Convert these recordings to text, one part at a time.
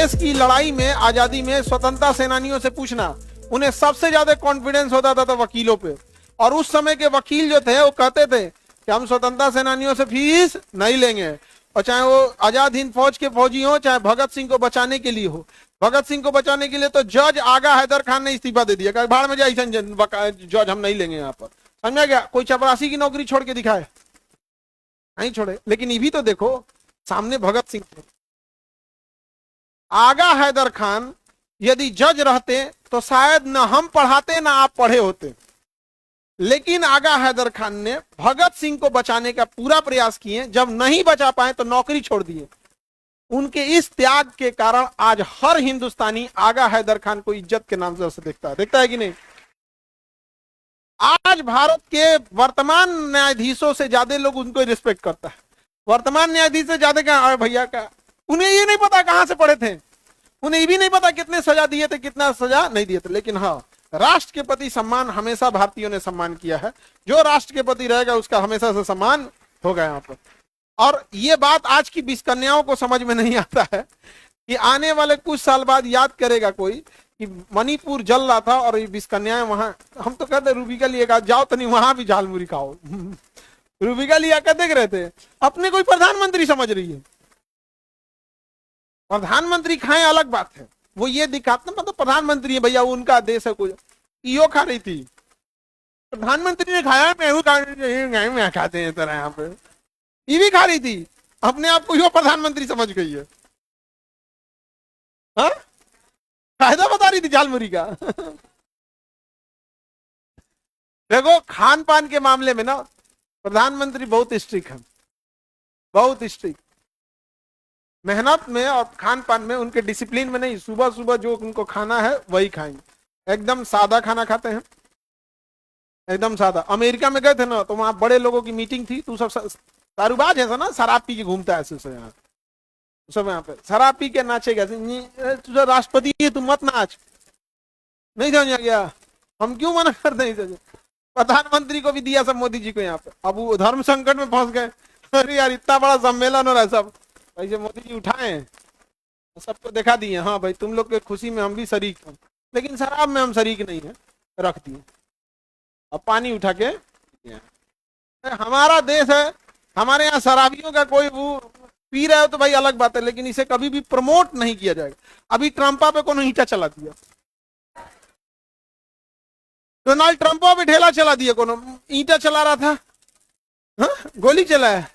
देश की लड़ाई में, आजादी में स्वतंत्रता सेनानियों से पूछना, उन्हें सबसे ज्यादा कॉन्फिडेंस होता था तो वकीलों पे। और उस समय के वकील जो थे वो कहते थे कि हम स्वतंत्रता सेनानियों से फीस नहीं लेंगे, और चाहे वो आजाद हिंद फौज के फौजी हो, चाहे भगत सिंह को बचाने के लिए हो। भगत सिंह को बचाने के लिए तो जज आगा हैदर खान ने इस्तीफा दे दिया, भाड़ में जाए जज हम नहीं लेंगे यहाँ पर। समझा गया? कोई चपरासी की नौकरी छोड़ के दिखाए? नहीं छोड़े। लेकिन ये भी तो देखो, सामने भगत सिंह थे, आगा हैदर खान यदि जज रहते तो शायद न हम पढ़ाते ना आप पढ़े होते। लेकिन आगा हैदर खान ने भगत सिंह को बचाने का पूरा प्रयास किए, जब नहीं बचा पाए तो नौकरी छोड़ दिए। उनके इस त्याग के कारण आज हर हिंदुस्तानी आगा हैदर खान को इज्जत के नाम से देखता है कि नहीं? आज भारत के वर्तमान न्यायाधीशों से ज्यादा लोग उनको रिस्पेक्ट करता है। वर्तमान न्यायाधीश से ज्यादा क्या भैया का, उन्हें ये नहीं पता कहां से पढ़े थे, उन्हें ये भी नहीं पता कितने सजा दिए थे, कितना सजा नहीं दिए थे। लेकिन हाँ, राष्ट्र के प्रति सम्मान हमेशा भारतीयों ने सम्मान किया है। जो राष्ट्र के प्रति रहेगा उसका हमेशा से सम्मान होगा यहाँ पर। और ये बात आज की 20 कन्याओं को समझ में नहीं आता है कि आने वाले कुछ साल बाद याद करेगा कोई कि मणिपुर जल रहा था और ये 20 कन्याएं वहां, हम तो कहते रूबी का लिए जाओ तो नहीं, वहां भी झालमुरी खाओ। रूबी का लिया कर देख रहे थे, अपने कोई प्रधानमंत्री समझ रही है। प्रधानमंत्री खाएं अलग बात है, वो ये दिखाते मतलब प्रधानमंत्री है भैया, उनका देश है। कोई ईओ खा रही थी, प्रधानमंत्री ने खाया, मैं खाते हैं तरह यहाँ पे, ये भी खा रही थी, अपने आप को यो प्रधानमंत्री समझ गई है। हाँ, फायदा बता रही थी झालमुरी का। देखो, खान पान के मामले में ना प्रधानमंत्री बहुत स्ट्रिक्ट है, बहुत स्ट्रिक्ट। मेहनत में और खान पान में, उनके डिसिप्लिन में नहीं। सुबह सुबह जो उनको खाना है वही खाएंगे, एकदम सादा खाना खाते हैं, एकदम सादा। अमेरिका में गए थे ना तो वहां बड़े लोगों की मीटिंग थी, तू सब दारूबाज है ना, शराब पी के घूमता है ऐसे यहाँ सब, यहाँ पे शराब पी के नाचेगा, तुझे राष्ट्रपति है तू मत नाच। नहीं समझ गया? हम क्यों मना करते हैं? प्रधानमंत्री को भी दिया सब मोदी जी को यहाँ पे। अब वो धर्म संकट में फंस गए, अरे यार इतना बड़ा सम्मेलन हो रहा है, सब ऐसे मोदी जी उठाए, सबको दिखा दिए, हाँ भाई तुम लोग के खुशी में हम भी शरीक हैं, लेकिन शराब में हम शरीक नहीं है, रख दिए। अब पानी उठा के, हमारा देश है, हमारे यहाँ शराबियों का कोई वो पी रहे हो तो भाई अलग बात है, लेकिन इसे कभी भी प्रमोट नहीं किया जाएगा। अभी ट्रंपा पे कोनो ईंटा चला दिया, डोनाल्ड ट्रंपा पे ढेला चला दिया, कोनो ईंटा चला रहा था, हाँ? गोली चला है,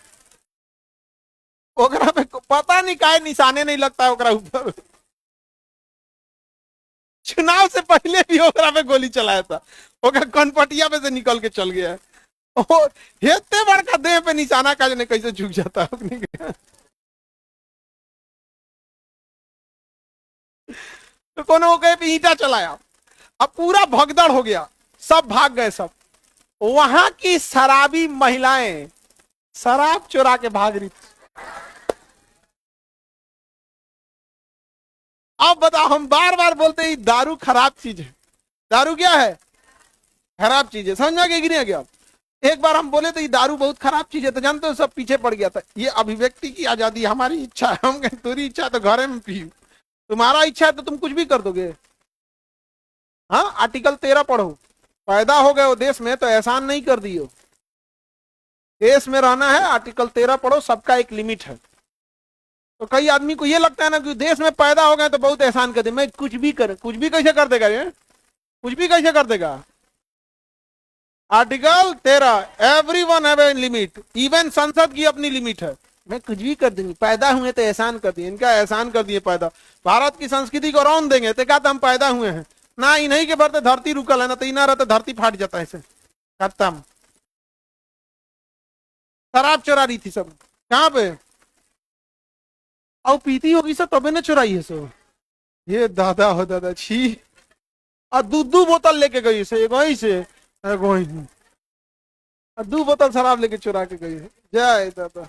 ओकरा पे पता नहीं काहे निशाने नहीं लगता है ओकरा ऊपर। चुनाव से पहले भी ओकरा पे गोली चलाया था, ओकरा कनपटिया पे से निकल के चल गया है। हेते बड़का देह पे निशाना का ने कैसे झुक जाता है। तो कोनो के पे ईंटा चलाया, अब पूरा भगदड़ हो गया, सब भाग गए सब। वहां की शराबी महिलाएं शराब चुरा के भाग रही थी। अब बताओ, हम बार बार बोलते हैं दारू खराब चीज है, दारू क्या है? खराब चीज है, समझ आ गया कि नहीं आ गया? एक बार हम बोले तो ये दारू बहुत खराब चीज है, तो जानते हो सब पीछे पड़ गया था। ये अभिव्यक्ति की आजादी, हमारी इच्छा है, हम कहें तेरी इच्छा तो घरे में पी, तुम्हारा इच्छा है तो तुम कुछ भी कर दोगे। हाँ, आर्टिकल 13 पढ़ो, पैदा हो गए हो देश में तो एहसान नहीं कर दियो, देश में रहना है, आर्टिकल 13 पढ़ो, सबका एक लिमिट है। तो कई आदमी को ये लगता है ना कि देश में पैदा हो गए तो बहुत एहसान कर दे, मैं कुछ भी कर, कुछ भी कैसे कर देगा ये, कुछ भी कैसे कर देगा? Article 13, everyone have a limit, even संसद की अपनी लिमिट है। मैं कुछ भी कर दूंगी, पैदा हुए तो एहसान कर दिए, इनका एहसान कर दिए पैदा। भारत की संस्कृति को रौन देंगे तो क्या हम पैदा हुए हैं ना, इन्हीं के बढ़ते धरती रुकल है ना, तो इना रहते धरती फाट जाता है, ऐसे खत्म। शराब चुरा रही थी सब, कहां पे? और पीती होगी सब तबे ने चुराई है सब। ये दादा हो दादा, छी। और दूध बोतल लेके गई से वही से, दो बोतल शराब लेके चुरा के गई है। जय दादा।